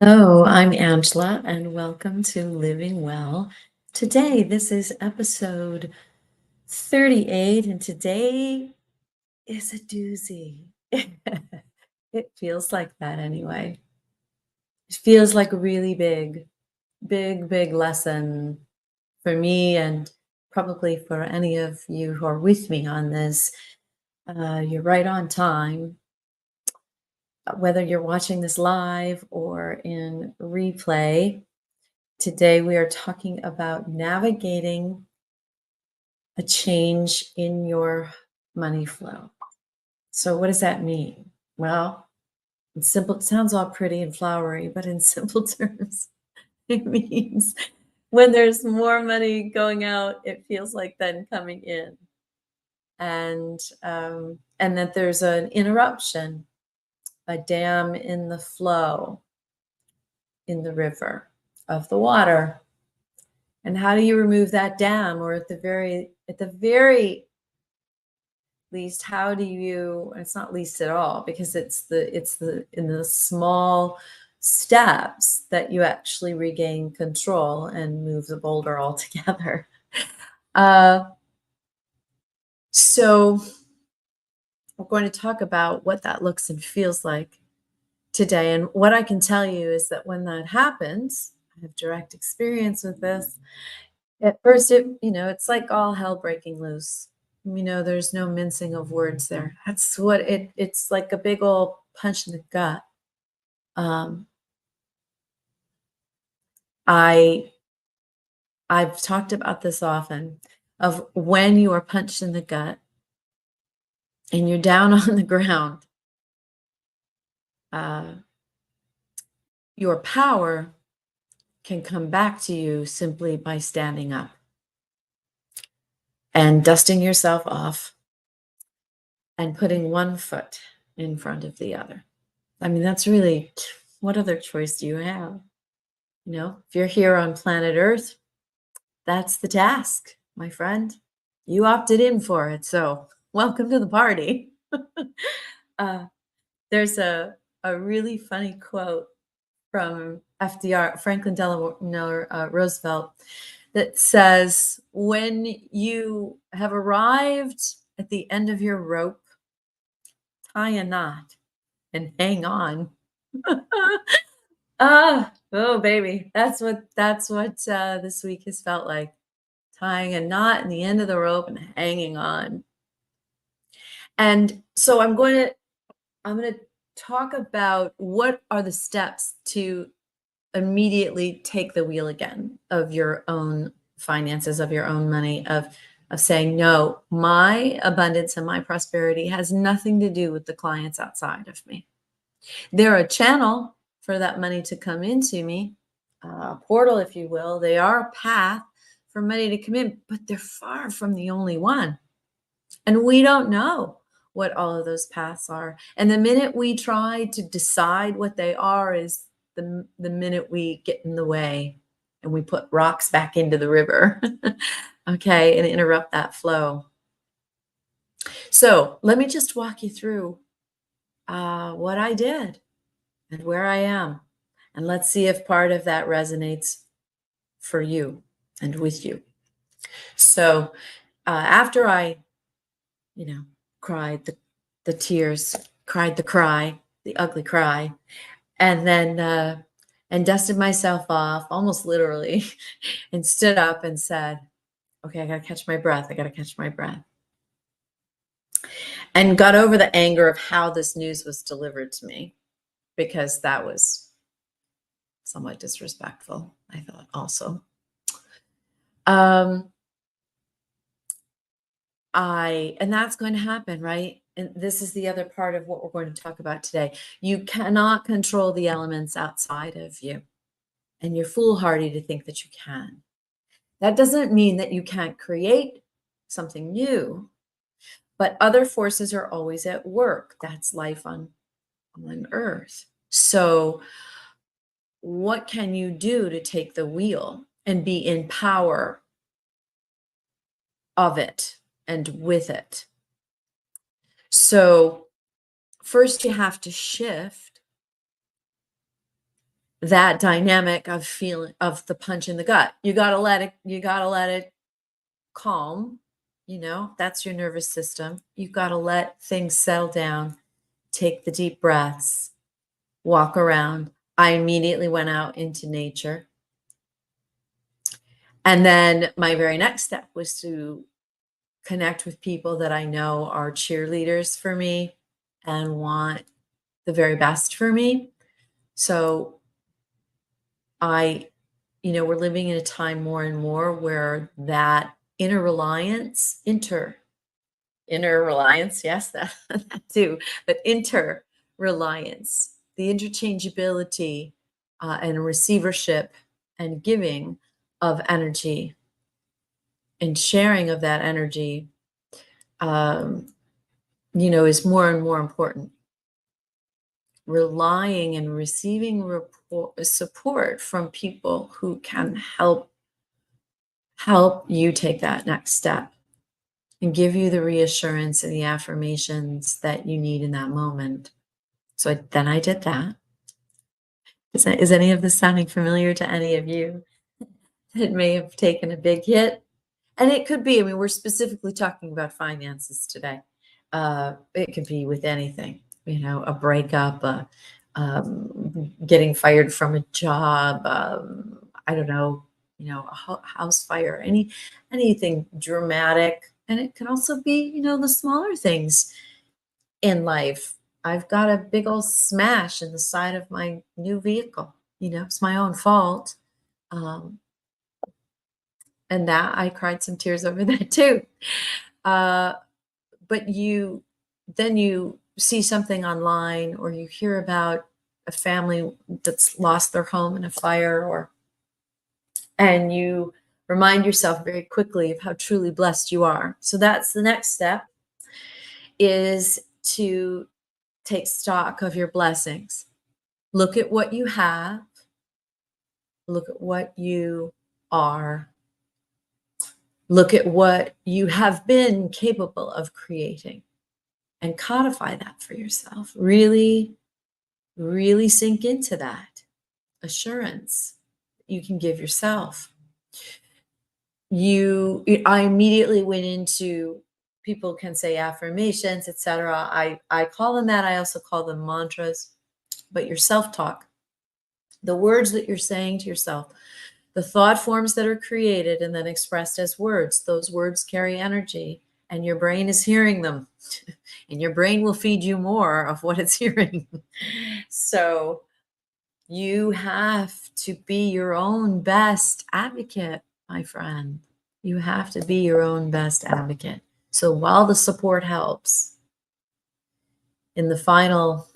Hello, I'm Angela, and welcome to Living Well. Today, this is episode 38, and today is a doozy. It feels like that anyway. It feels like a really big lesson for me, and probably for any of you who are with me on this. You're right on time. Whether you're watching this live or in replay, today we are talking about navigating a change in your money flow. So what does that mean? Well, in simple, it sounds all pretty and flowery, but in simple terms, it means when there's more money going out, it feels like then coming in, and that there's an interruption, a dam in the flow in the river of the water. And how do you remove that dam? Or at the very least, how do you, it's not least at all, because it's the in the small steps that you actually regain control and move the boulder altogether. uh, so we're going to talk about what that looks and feels like today. And what I can tell you is that when that happens, I have direct experience with this. At first, it's like all hell breaking loose. There's no mincing of words there. That's what it's like, a big old punch in the gut. Um, I I've talked about this often, of when you are punched in the gut and you're down on the ground, uh, your power can come back to you simply by standing up and dusting yourself off and putting one foot in front of the other. I mean, that's really, what other choice do you have? If you're here on planet Earth, that's the task, my friend. You opted in for it, so welcome to the party. uh, there's a really funny quote from FDR, Franklin Delano Roosevelt, that says, "When you have arrived at the end of your rope, tie a knot and hang on." Oh baby, that's what this week has felt like. Tying a knot in the end of the rope and hanging on. And so I'm going to talk about what are the steps to immediately take the wheel again of your own finances, of your own money, of saying, no, my abundance and my prosperity has nothing to do with the clients outside of me. They're a channel for that money to come into me, a portal, if you will. They are a path for money to come in, but they're far from the only one. And we don't know what all of those paths are. And the minute we try to decide what they are is the minute we get in the way and we put rocks back into the river, okay, and interrupt that flow. So let me just walk you through what I did and where I am. And let's see if part of that resonates for you and with you. So after I, cried the tears, cried the cry, the ugly cry, and then and dusted myself off, almost literally, and stood up and said, okay, I got to catch my breath. I got to catch my breath. And got over the anger of how this news was delivered to me, because that was somewhat disrespectful, I thought also. And that's going to happen, right? And this is the other part of what we're going to talk about today. You cannot control the elements outside of you, and you're foolhardy to think that you can. That doesn't mean that you can't create something new, but other forces are always at work. That's life on Earth. So what can you do to take the wheel and be in power of it and with it? So first you have to shift that dynamic of feeling of the punch in the gut. You gotta let it calm, that's your nervous system. You gotta let things settle down, take the deep breaths, walk around. I immediately went out into nature. And then my very next step was to connect with people that I know are cheerleaders for me and want the very best for me. So I, we're living in a time more and more where that inner reliance, inner reliance, yes, that too, but inter reliance, the interchangeability and receivership and giving of energy and sharing of that energy, um, is more and more important. Relying and receiving support from people who can help you take that next step and give you the reassurance and the affirmations that you need in that moment. So then I did that. Is any of this sounding familiar to any of you? It may have taken a big hit. And it could be, I mean, we're specifically talking about finances today. It could be with anything, a breakup, getting fired from a job, I don't know, a house fire, anything dramatic. And it can also be, the smaller things in life. I've got a big old smash in the side of my new vehicle. It's my own fault. Um, and that I cried some tears over that too. Uh, but you see something online or you hear about a family that's lost their home in a fire, and you remind yourself very quickly of how truly blessed you are. So that's the next step, is to take stock of your blessings. Look at what you have. Look at what you are. Look at what you have been capable of creating and codify that for yourself. Really, really sink into that assurance you can give yourself. I immediately went into, people can say affirmations, etc. I call them that. I also call them mantras, but your self-talk, the words that you're saying to yourself, the thought forms that are created and then expressed as words, those words carry energy and your brain is hearing them and your brain will feed you more of what it's hearing. So you have to be your own best advocate, my friend. You have to be your own best advocate. So while the support helps, in the final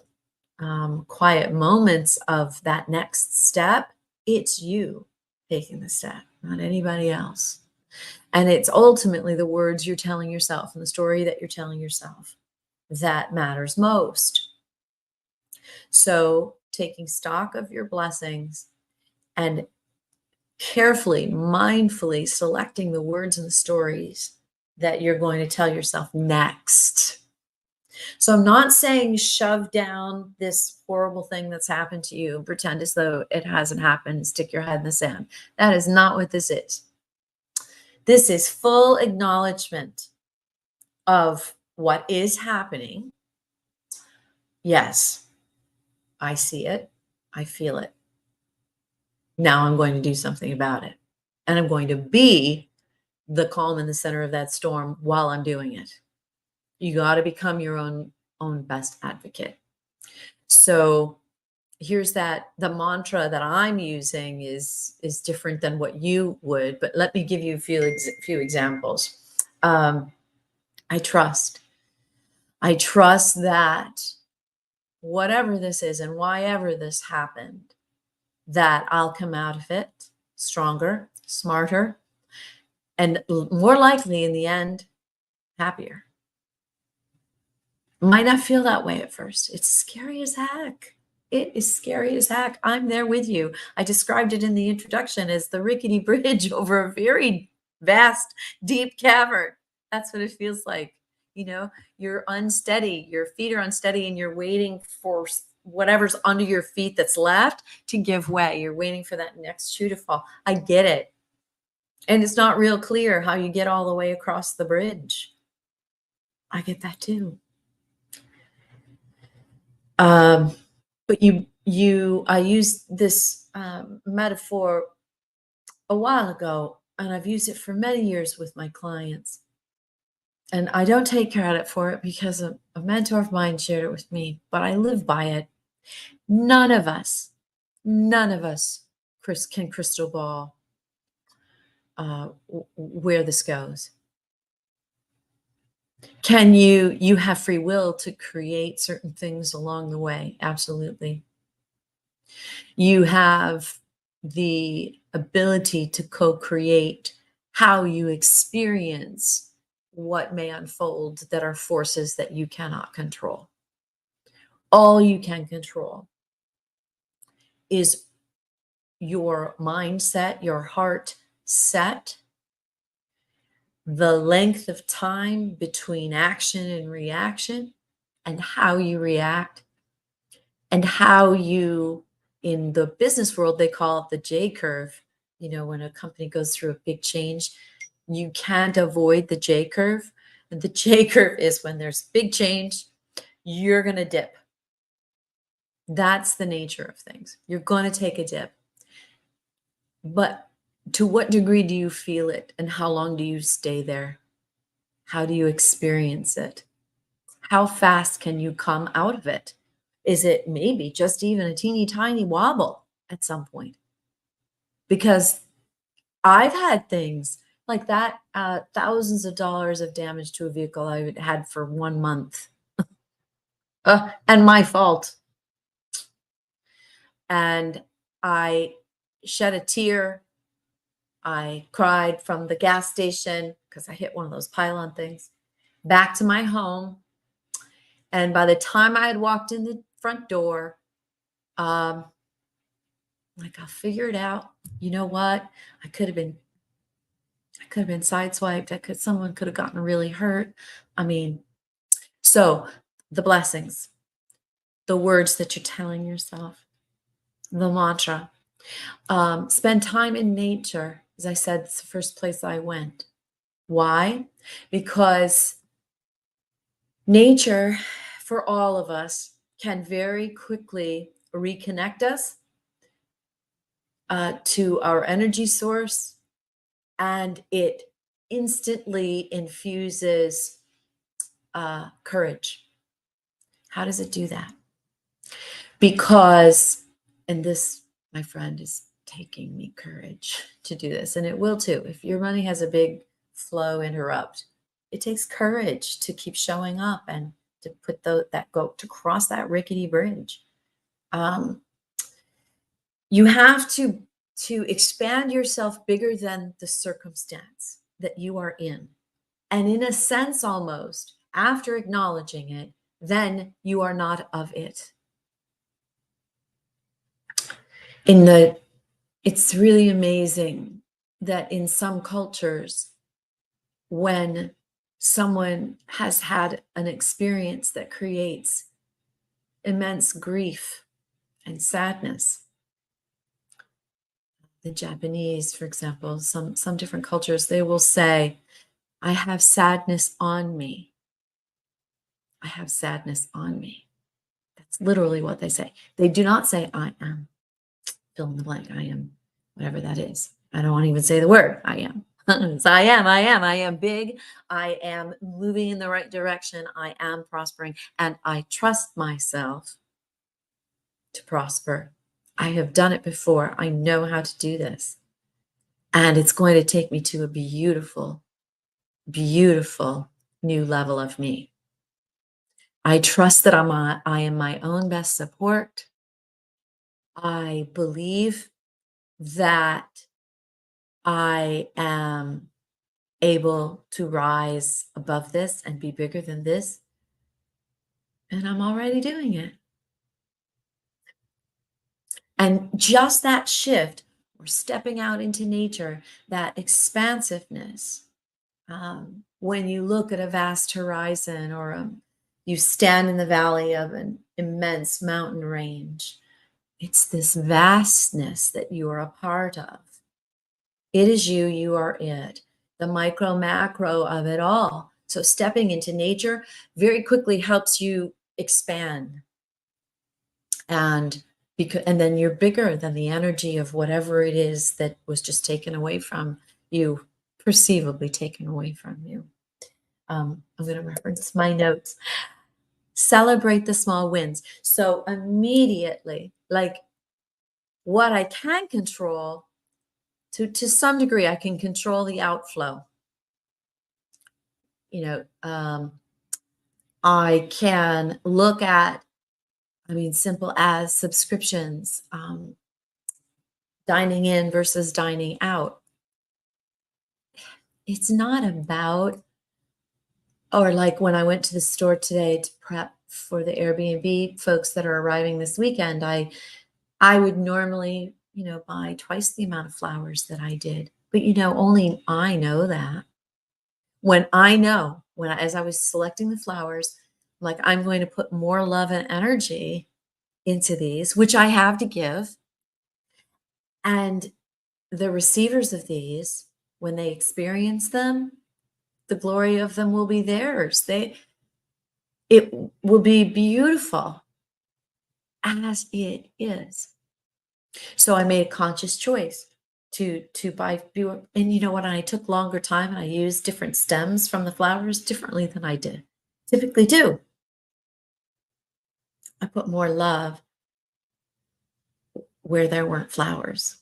quiet moments of that next step, it's you taking the step, not anybody else. And it's ultimately the words you're telling yourself and the story that you're telling yourself that matters most. So taking stock of your blessings and carefully, mindfully selecting the words and the stories that you're going to tell yourself next. So I'm not saying shove down this horrible thing that's happened to you and pretend as though it hasn't happened and stick your head in the sand. That is not what this is. This is full acknowledgement of what is happening. Yes, I see it. I feel it. Now I'm going to do something about it. And I'm going to be the calm in the center of that storm while I'm doing it. You got to become your own best advocate. So here's the mantra that I'm using is different than what you would, but let me give you a few examples. I trust that whatever this is and why ever this happened, that I'll come out of it stronger, smarter, and more likely in the end, happier. Might not feel that way at first. It's scary as heck. It is scary as heck. I'm there with you. I described it in the introduction as the rickety bridge over a very vast, deep cavern. That's what it feels like. You're unsteady. Your feet are unsteady and you're waiting for whatever's under your feet that's left to give way. You're waiting for that next shoe to fall. I get it. And it's not real clear how you get all the way across the bridge. I get that too. But I used this metaphor a while ago, and I've used it for many years with my clients. And I don't take credit for it because a mentor of mine shared it with me, but I live by it. None of us, Chris, can crystal ball where this goes. Can you have free will to create certain things along the way? Absolutely. You have the ability to co-create how you experience what may unfold that are forces that you cannot control. All you can control is your mindset, your heart set, the length of time between action and reaction, and how you react, and how you, in the business world, they call it the J curve. You know, when a company goes through a big change, you can't avoid the J curve. And the J curve is when there's big change, you're going to dip. That's the nature of things. You're going to take a dip. But to what degree do you feel it, and how long do you stay there? How do you experience it? How fast can you come out of it? Is it maybe just even a teeny tiny wobble at some point? Because I've had things like that, thousands of dollars of damage to a vehicle I had for 1 month. And my fault. And I shed a tear. I cried from the gas station because I hit one of those pylon things back to my home. And by the time I had walked in the front door, like, I'll figure it out. You know what? I could have been sideswiped. Someone could have gotten really hurt. I mean, so the blessings, the words that you're telling yourself, the mantra, spend time in nature. As I said, it's the first place I went. Why? Because nature, for all of us, can very quickly reconnect us to our energy source, and it instantly infuses courage. How does it do that? Because, and this, my friend, is taking me courage to do this, and it will too. If your money has a big flow interrupt, it takes courage to keep showing up and to put to cross that rickety bridge. You have to expand yourself bigger than the circumstance that you are in. And in a sense, almost, after acknowledging it, then you are not of it. It's really amazing that in some cultures, when someone has had an experience that creates immense grief and sadness, the Japanese, for example, some different cultures, they will say, I have sadness on me. I have sadness on me. That's literally what they say. They do not say, I am, fill in the blank, I am, whatever that is. I don't want to even say the word, I am. So I am big. I am moving in the right direction. I am prospering, and I trust myself to prosper. I have done it before. I know how to do this. And it's going to take me to a beautiful, beautiful new level of me. I trust that I am my own best support. I believe that I am able to rise above this and be bigger than this. And I'm already doing it. And just that shift, or stepping out into nature, that expansiveness, when you look at a vast horizon or You stand in the valley of an immense mountain range. It's this vastness that you are a part of. It is you, you are it, the micro macro of it all. So stepping into nature very quickly helps you expand. And and then you're bigger than the energy of whatever it is that was just taken away from you, perceivably taken away from you. I'm going to reference my notes. Celebrate the small wins. So immediately, like what I can control, to some degree, I can control the outflow. You know, I can look at, I mean, simple as subscriptions, dining in versus dining out. It's not about, or like when I went to the store today to prep for the Airbnb folks that are arriving this weekend, I would normally, buy twice the amount of flowers that I did. But only I know that. When I know, as I was selecting the flowers, like I'm going to put more love and energy into these, which I have to give. And the receivers of these, when they experience them, the glory of them will be theirs. It will be beautiful as it is. So I made a conscious choice to buy fewer. And you know what? I took longer time and I used different stems from the flowers differently than I typically do. I put more love where there weren't flowers.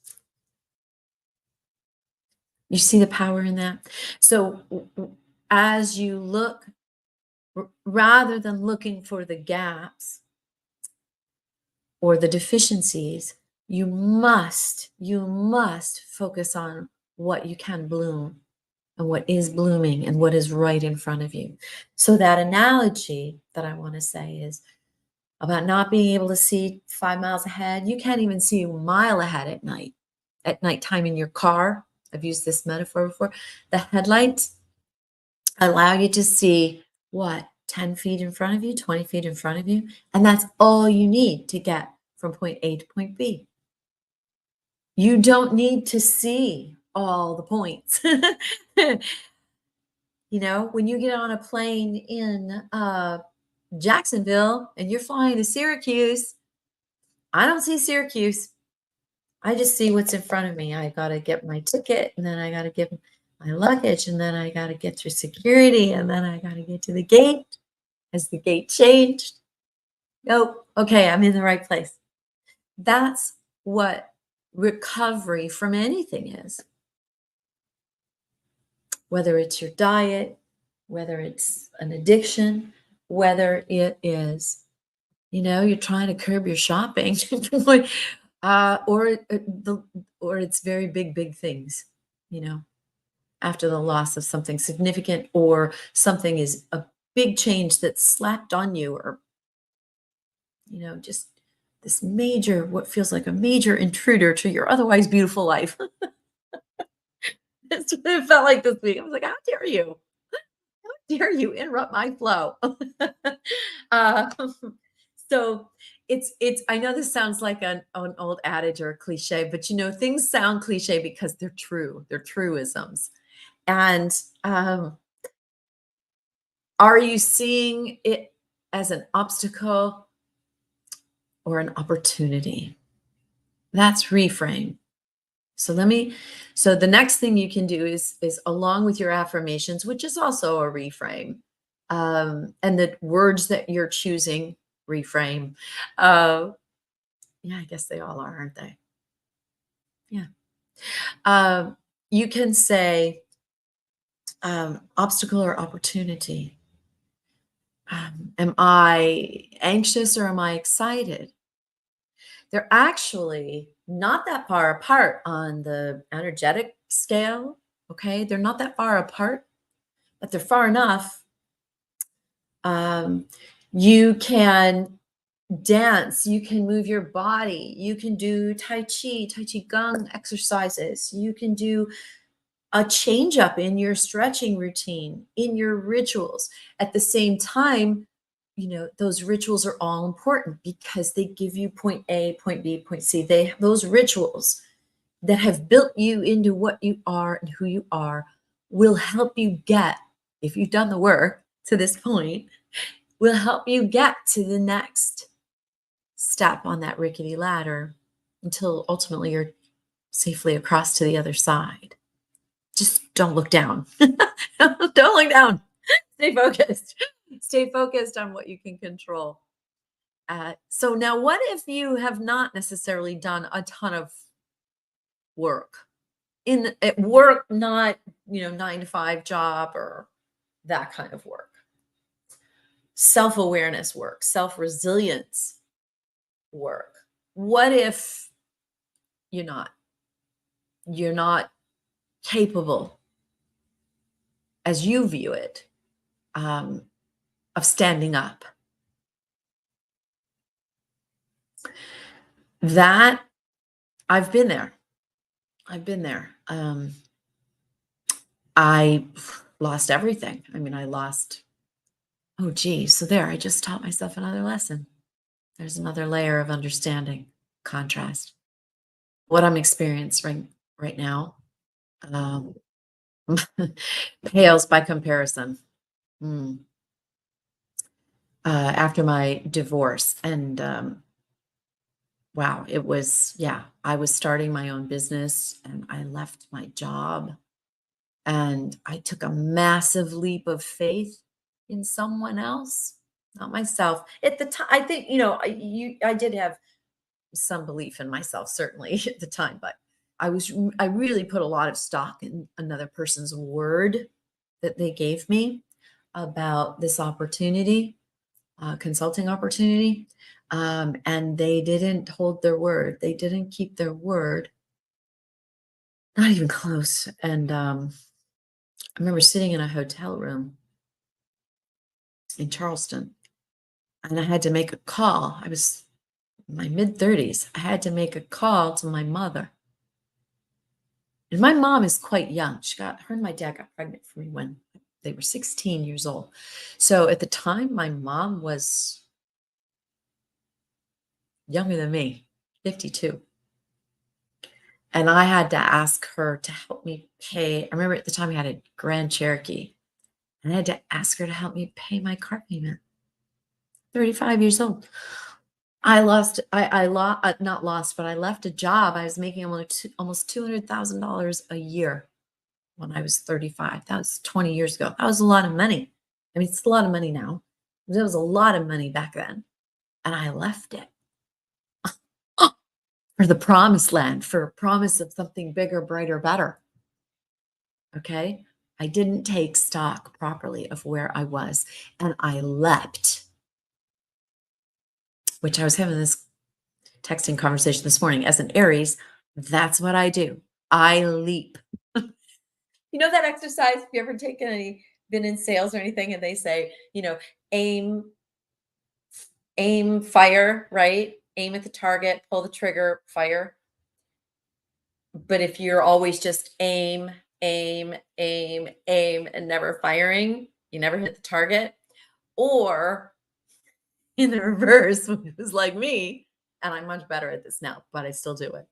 You see the power in that? So as you look, rather than looking for the gaps or the deficiencies, you must focus on what you can bloom and what is blooming and what is right in front of you. So that analogy that I want to say is about not being able to see 5 miles ahead. You can't even see a mile ahead at nighttime in your car. I've used this metaphor before. The headlights allow you to see what, 10 feet in front of you, 20 feet in front of you. And that's all you need to get from point A to point B. You don't need to see all the points. When you get on a plane in Jacksonville and you're flying to Syracuse, I don't see Syracuse. I just see what's in front of me. I got to get my ticket, and then I got to get my luggage, and then I got to get through security, and then I got to get to the gate. Has the gate changed? Nope. Okay, I'm in the right place. That's what recovery from anything is. Whether it's your diet, whether it's an addiction, whether it is, you're trying to curb your shopping, or it's very big things, after the loss of something significant, or something is a big change that's slapped on you, or, just this major, what feels like a major intruder to your otherwise beautiful life. That's what it felt like this week. I was like, how dare you? How dare you interrupt my flow? uh, so I know this sounds like an old adage or a cliche, but things sound cliche because they're true. They're truisms. And are you seeing it as an obstacle or an opportunity? That's reframe. So the next thing you can do is along with your affirmations, which is also a reframe, and the words that you're choosing, reframe. Yeah, I guess they all are, aren't they? Yeah. You can say obstacle or opportunity. Am I anxious or am I excited? They're actually not that far apart on the energetic scale. Okay, they're not that far apart, but they're far enough. You can dance, you can move your body, you can do tai chi gong exercises, you can do a change up in your stretching routine, in your rituals. At the same time, those rituals are all important because they give you point A, point B, point C. Those rituals that have built you into what you are and who you are will help you get, if you've done the work to this point, will help you get to the next step on that rickety ladder until ultimately you're safely across to the other side. Just don't look down. Don't look down. Stay focused. Stay focused on what you can control. So now what if you have not necessarily done a ton of work at work, not 9 to 5 job or that kind of work, self-awareness work, self-resilience work? What if you're not capable, as you view it, of standing up? That I've been there. I lost everything. I mean, oh geez, so there, I just taught myself another lesson. There's another layer of understanding, contrast. What I'm experiencing right now um, pales by comparison. Mm. After my divorce, and wow, I was starting my own business and I left my job and I took a massive leap of faith in someone else, not myself. At the time, I think, I did have some belief in myself, certainly at the time, but I really put a lot of stock in another person's word that they gave me about this opportunity, consulting opportunity. And they didn't hold their word. They didn't keep their word, not even close. And I remember sitting in a hotel room in Charleston, and I had to make a call. I was in my mid-30s. I had to make a call to my mother. And my mom is quite young. Her and my dad got pregnant for me when they were 16 years old. So at the time, my mom was younger than me, 52. And I had to ask her to help me pay. I remember at the time I had a Grand Cherokee, and I had to ask her to help me pay my car payment. 35 years old. I not lost, but I left a job. I was making almost $200,000 a year when I was 35. That was 20 years ago. That was a lot of money. I mean, it's a lot of money now. That was a lot of money back then. And I left it for the promised land, for a promise of something bigger, brighter, better. Okay. I didn't take stock properly of where I was, and I leapt, which I was having this texting conversation this morning. As an Aries, that's what I do. I leap. You know that exercise? Have you ever been in sales or anything, and they say, aim, fire, right? Aim at the target, pull the trigger, fire. But if you're always just aim, aim, aim, aim, and never firing, you never hit the target. Or in the reverse, it was like me, and I'm much better at this now, but I still do it.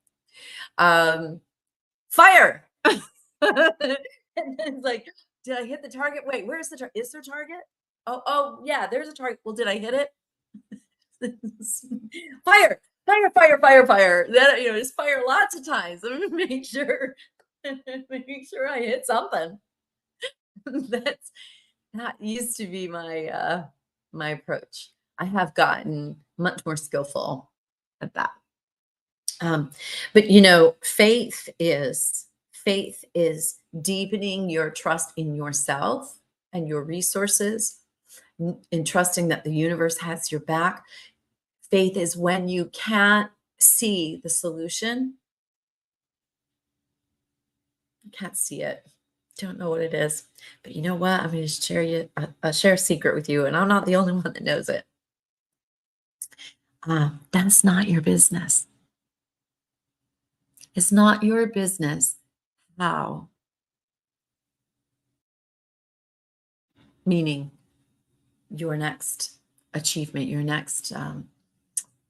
Fire. And then it's like, did I hit the target? Wait, where's the target? Is there a target? Oh, yeah, there's a target. Well, did I hit it? Fire, fire, fire, fire, fire. Then, just fire lots of times. I'm gonna make sure I hit something. That used to be my approach. I have gotten much more skillful at that. But faith is deepening your trust in yourself and your resources, and trusting that the universe has your back. Faith is when you can't see the solution. You can't see it. Don't know what it is. But you know what? I'm going to share a secret with you, and I'm not the only one that knows it. That's not your business. It's not your business how. Meaning your next achievement, your next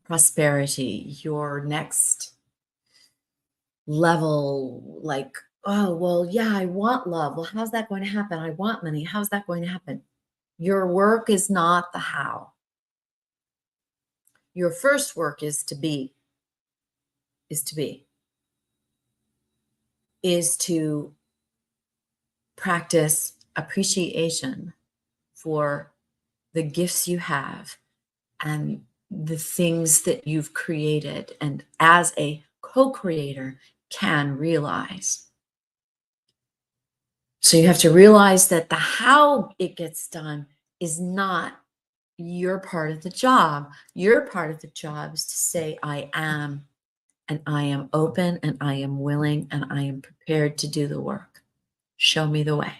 prosperity, your next level. Like, oh, well, yeah, I want love. Well, how's that going to happen? I want money. How's that going to happen? Your work is not the how. Your first work is to be, is to be, is to practice appreciation for the gifts you have and the things that you've created and as a co-creator can realize. So you have to realize that the how it gets done is not your part of the job. Your part of the job is to say, I am, and I am open, and I am willing, and I am prepared to do the work. Show me the way.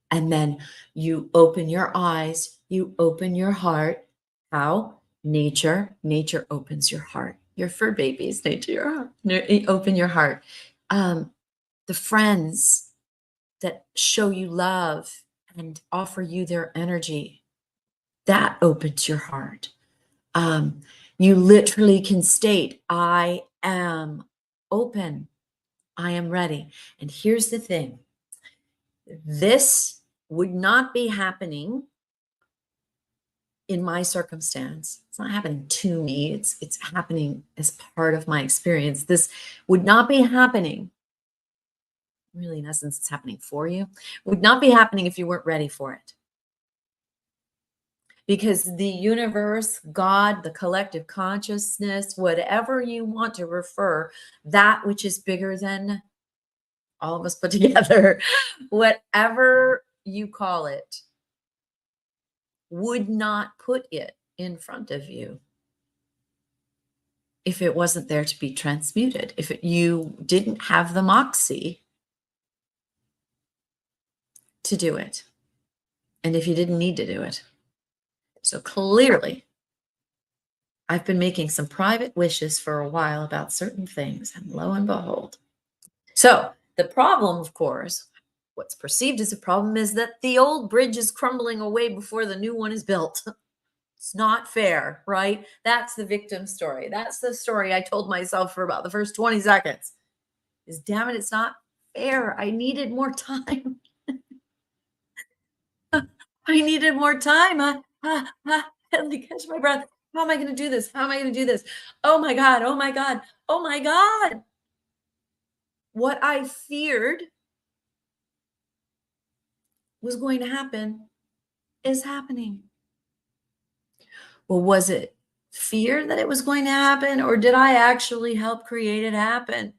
And then you open your eyes, you open your heart. How? Nature. Nature opens your heart. Your fur babies, nature, your heart. Open your heart. The friends that show you love and offer you their energy, that opens your heart. You literally can state, I am open. I am ready. And here's the thing. This would not be happening in my circumstance. It's not happening to me. It's happening as part of my experience. This would not be happening. Really, in essence, it's happening for you. Would not be happening if you weren't ready for it. Because the universe, God, the collective consciousness, whatever you want to refer, that which is bigger than all of us put together, whatever you call it, would not put it in front of you if it wasn't there to be transmuted, if you didn't have the moxie to do it, and if you didn't need to do it. So clearly, I've been making some private wishes for a while about certain things, and lo and behold. So the problem, of course, what's perceived as a problem is that the old bridge is crumbling away before the new one is built. It's not fair, right? That's the victim story. That's the story I told myself for about the first 20 seconds. Is damn it, it's not fair. I needed more time. I needed more time. Let me catch my breath. How am I going to do this? How am I going to do this? Oh my God. Oh my God. Oh my God. What I feared was going to happen is happening. Well, was it fear that it was going to happen, or did I actually help create it happen?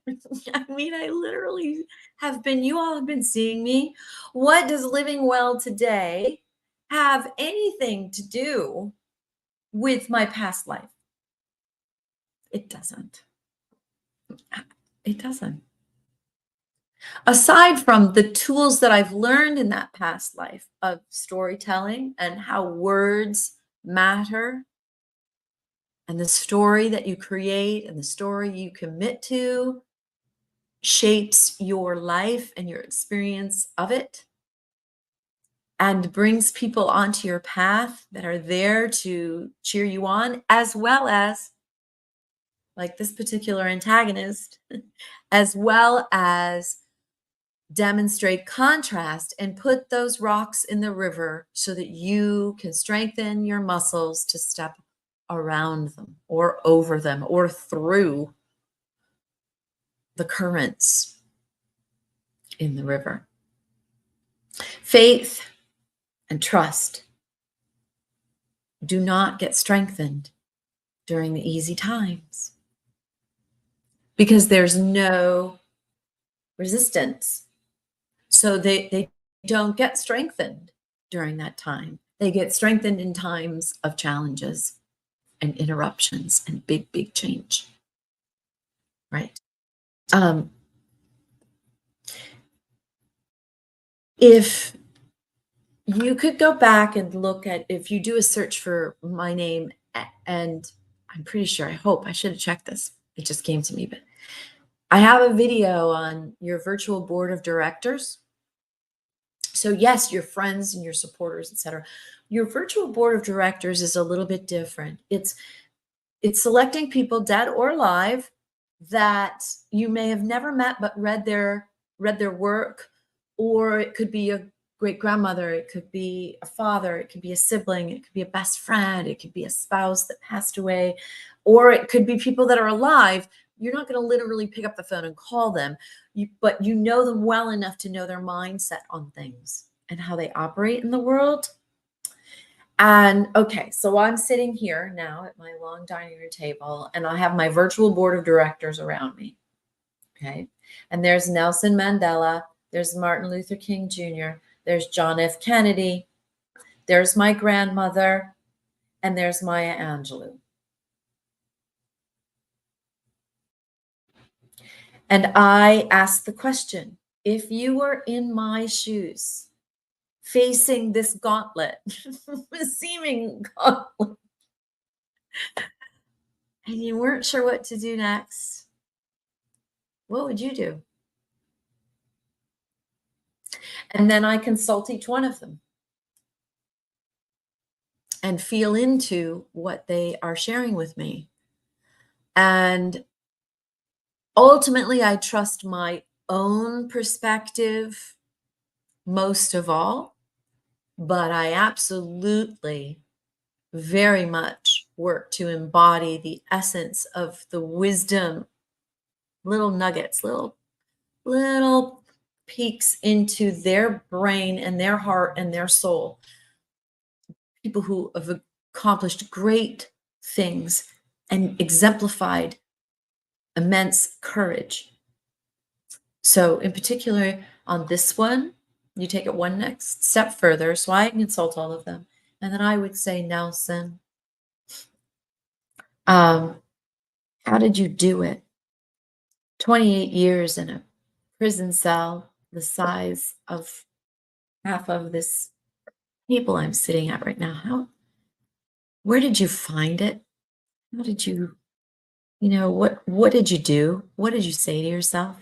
I mean, I literally have been, you all have been seeing me. What does living well today have anything to do with my past life? It doesn't. It doesn't. Aside from the tools that I've learned in that past life of storytelling and how words matter, and the story that you create and the story you commit to shapes your life and your experience of it and brings people onto your path that are there to cheer you on, as well as, like this particular antagonist, as well as demonstrate contrast and put those rocks in the river so that you can strengthen your muscles to step around them or over them or through the currents in the river. Faith and trust do not get strengthened during the easy times because there's no resistance. So they don't get strengthened during that time. They get strengthened in times of challenges and interruptions and big, big change, right? If you could go back and look at, if you do a search for my name, and I'm pretty sure, I hope, I should have checked this. It just came to me, but I have a video on your virtual board of directors So yes, your friends and your supporters, etc. Your virtual board of directors is a little bit different. It's selecting people, dead or alive, that you may have never met but read their work, or it could be a great grandmother, it could be a father, it could be a sibling, it could be a best friend, it could be a spouse that passed away, or it could be people that are alive. You're not going to literally pick up the phone and call them, but you know them well enough to know their mindset on things and how they operate in the world. And okay, so I'm sitting here now at my long dining room table, and I have my virtual board of directors around me. Okay. And there's Nelson Mandela, there's Martin Luther King Jr., there's John F. Kennedy, there's my grandmother, and there's Maya Angelou. And I asked the question, if you were in my shoes, facing this gauntlet, seeming gauntlet, and you weren't sure what to do next, what would you do? And then I consult each one of them and feel into what they are sharing with me. And ultimately, I trust my own perspective most of all, but I absolutely very much work to embody the essence of the wisdom, little nuggets, little peeks into their brain and their heart and their soul. People who have accomplished great things and exemplified immense courage. So in particular on this one, you take it one next step further. So I consult all of them. And then I would say, Nelson, how did you do it? 28 years in a prison cell the size of half of this table I'm sitting at right now. Where did you find it? How did you, what did you do? What did you say to yourself?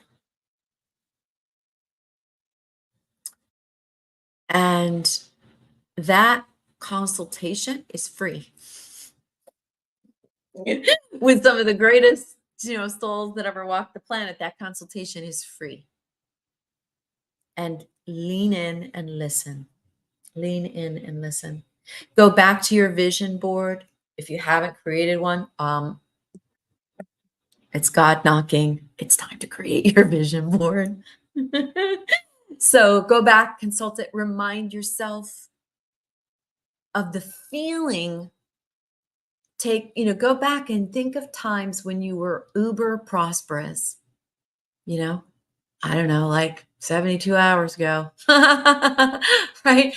And that consultation is free. With some of the greatest, souls that ever walked the planet, that consultation is free. And lean in and listen. Lean in and listen. Go back to your vision board. If you haven't created one, it's God knocking. It's time to create your vision board. So go back, consult it, remind yourself of the feeling. Go back and think of times when you were uber prosperous, I don't know, like 72 hours ago, right?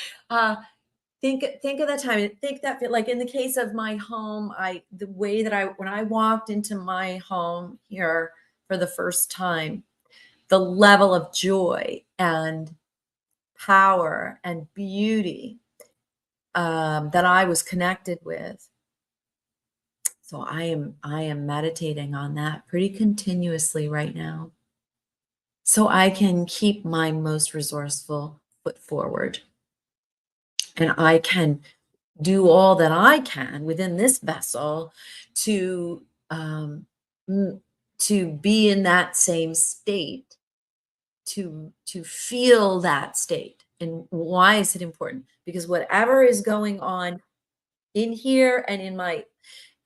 Think of that time. Think that, like in the case of my home, the way that when I walked into my home here for the first time, the level of joy and power and beauty that I was connected with. So I am meditating on that pretty continuously right now, so I can keep my most resourceful foot forward, and I can do all that I can within this vessel to be in that same state, to feel that state. And why is it important? Because whatever is going on in here and in my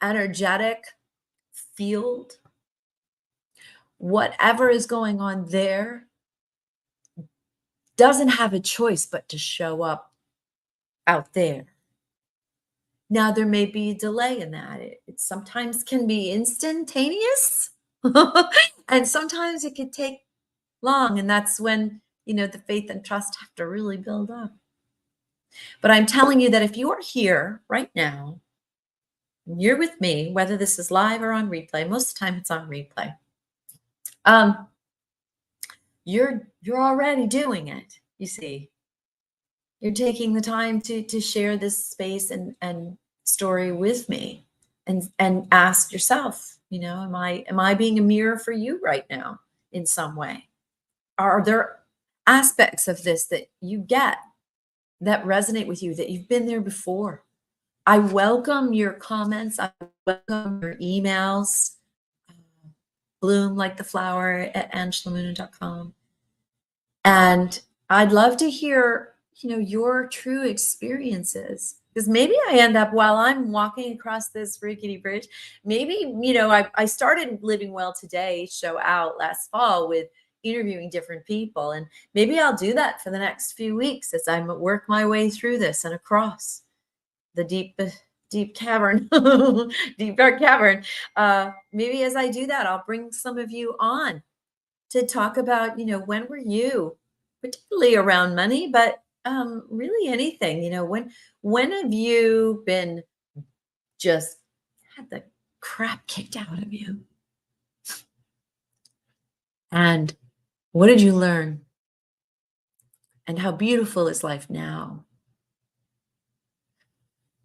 energetic field, whatever is going on there doesn't have a choice but to show up out there. Now, there may be a delay in that. It sometimes can be instantaneous, and sometimes it could take long. And that's when, the faith and trust have to really build up. But I'm telling you that if you are here right now, you're with me, whether this is live or on replay, most of the time it's on replay. You're already doing it, you see. You're taking the time to share this space and story with me, and ask yourself, am I being a mirror for you right now in some way? Are there aspects of this that you get that resonate with you, that you've been there before. I welcome your comments. I welcome your emails. Bloom like the flower at angelamuno.com. And I'd love to hear, your true experiences. Because maybe I end up while I'm walking across this rickety bridge, maybe, I started Living Well Today show out last fall with interviewing different people. And maybe I'll do that for the next few weeks as I work my way through this and across the deep cavern, deep dark cavern. Maybe as I do that, I'll bring some of you on to talk about, when were you, particularly around money, but really anything, when have you been just had the crap kicked out of you? And what did you learn? And how beautiful is life now?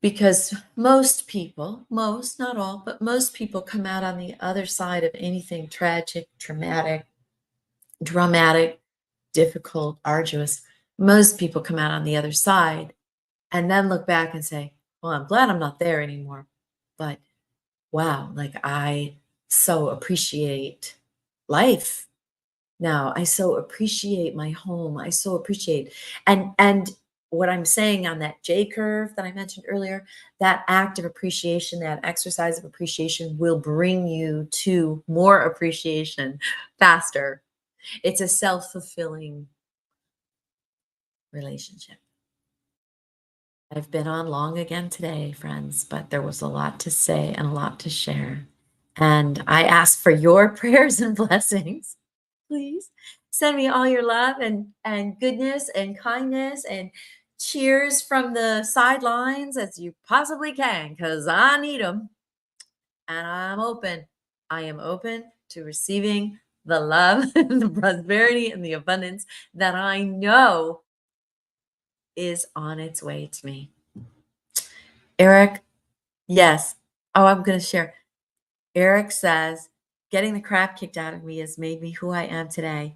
Because most people, not all, but most people come out on the other side of anything tragic, traumatic, dramatic, difficult, arduous. Most people come out on the other side and then look back and say, well, I'm glad I'm not there anymore. But wow, like I so appreciate life now. I so appreciate my home. I so appreciate and what I'm saying on that J curve that I mentioned earlier, that act of appreciation, that exercise of appreciation will bring you to more appreciation faster. It's a self-fulfilling relationship. I've been on long again today, friends, but there was a lot to say and a lot to share. And I ask for your prayers and blessings. Please send me all your love and goodness and kindness and cheers from the sidelines as you possibly can, because I need them. And I'm open. I am open to receiving the love and the prosperity and the abundance that I know is on its way to me. Eric, yes. Oh, I'm going to share. Eric says, getting the crap kicked out of me has made me who I am today,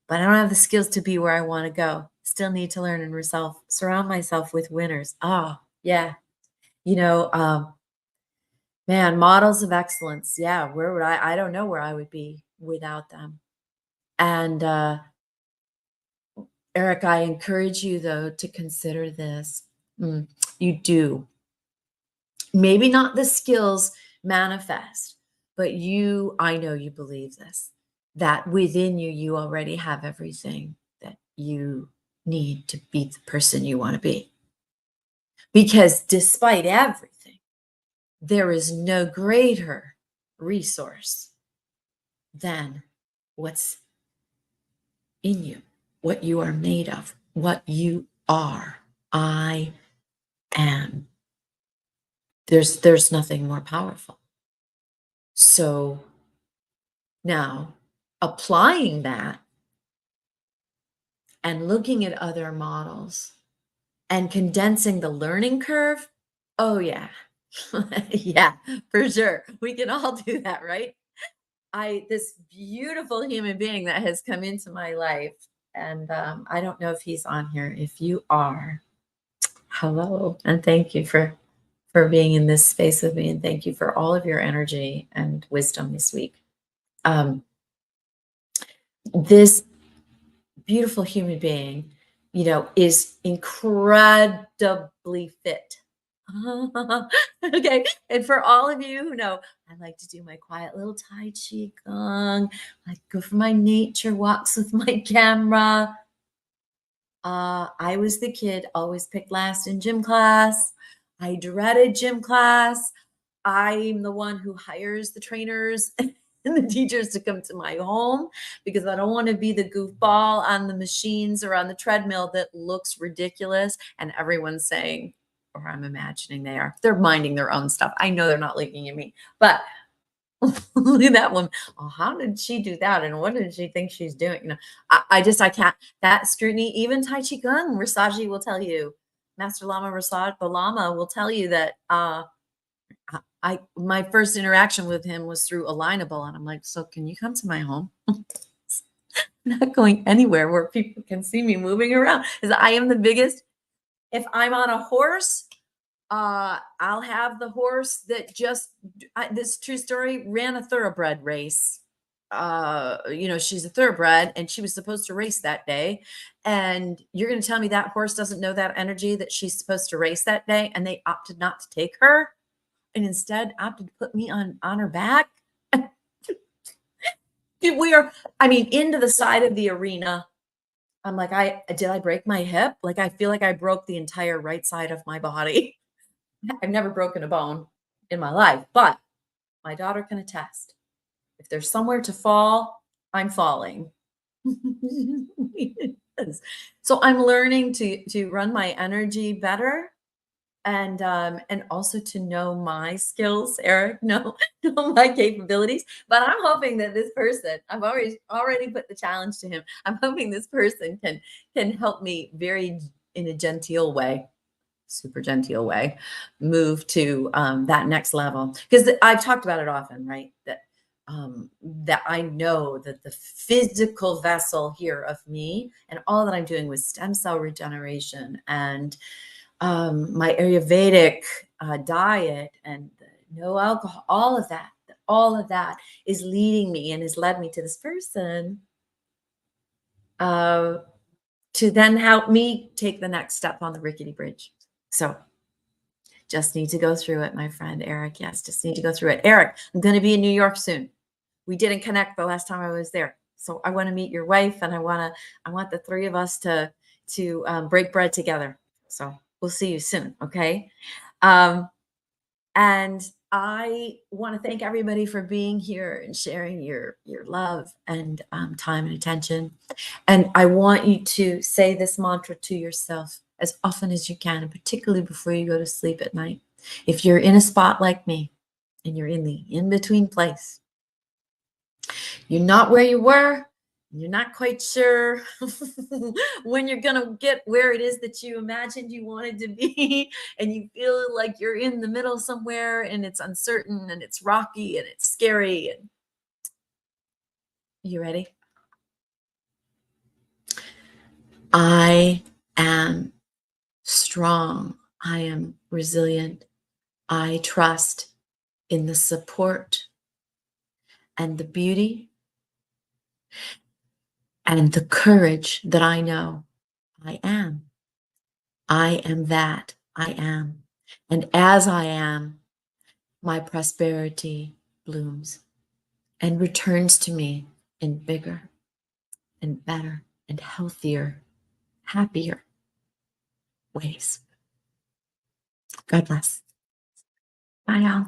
but I don't have the skills to be where I want to go. Still need to learn and surround myself with winners. Oh, yeah. Man, models of excellence. Yeah. Where would I don't know where I would be without them. And, Eric, I encourage you though, to consider this. You do. Maybe not the skills manifest, but I know you believe this, that within you, you already have everything that you need to be the person you want to be. Because despite everything, there is no greater resource than what's in you, what you are made of, what you are. I am. There's nothing more powerful. So now applying that and looking at other models and condensing the learning curve. Oh yeah. Yeah, for sure. We can all do that, right? This beautiful human being that has come into my life, and I don't know if he's on here. If you are, hello, and thank you for being in this space with me, and thank you for all of your energy and wisdom this week. This beautiful human being, is incredibly fit. Okay. And for all of you who know, I like to do my quiet little Tai Chi Gong. I go for my nature walks with my camera. I was the kid always picked last in gym class. I dreaded gym class. I'm the one who hires the trainers and the teachers to come to my home because I don't want to be the goofball on the machines or on the treadmill that looks ridiculous and everyone's saying, or I'm imagining they're minding their own stuff. I know they're not looking at me, but look at that one. Oh, how did she do that? And what did she think she's doing? I can't, that scrutiny, even Tai Chi Gun, Rasaji will tell you, Master Lama Rasad, the Lama will tell you that, my first interaction with him was through Alignable, and I'm like, so can you come to my home? not going anywhere where people can see me moving around because I am the biggest. If I'm on a horse, I'll have the horse that just this true story ran a thoroughbred race. She's a thoroughbred and she was supposed to race that day. And you're going to tell me that horse doesn't know that energy that she's supposed to race that day, and they opted not to take her and instead opted to put me on her back. We are, I mean, into the side of the arena. I'm like, did I break my hip? Like, I feel like I broke the entire right side of my body. I've never broken a bone in my life, but my daughter can attest. If there's somewhere to fall, I'm falling. Yes. So I'm learning to run my energy better, and also to know my skills, Eric, know my capabilities. But I'm hoping that this person, I've already put the challenge to him. I'm hoping this person can help me in a genteel way, super genteel way, move to that next level. Because I've talked about it often, right? That I know that the physical vessel here of me and all that I'm doing with stem cell regeneration and my Ayurvedic diet and no alcohol, all of that is leading me and has led me to this person uh, to then help me take the next step on the rickety bridge. So just need to go through it, my friend Eric. Yes, just need to go through it. Eric, I'm going to be in New York soon. We didn't connect the last time I was there. So I want to meet your wife, and I want the three of us to break bread together. So we'll see you soon. Okay. Um, and I want to thank everybody for being here and sharing your love and time and attention. And I want you to say this mantra to yourself as often as you can, and particularly before you go to sleep at night. If you're in a spot like me and you're in the in-between place, you're not where you were, you're not quite sure when you're going to get where it is that you imagined you wanted to be, and you feel like you're in the middle somewhere and it's uncertain and it's rocky and it's scary. And you ready? I am strong. I am resilient. I trust in the support and the beauty and the courage that I know I am. I am that I am. And as I am, my prosperity blooms and returns to me in bigger and better and healthier, happier ways. God bless. Bye, y'all.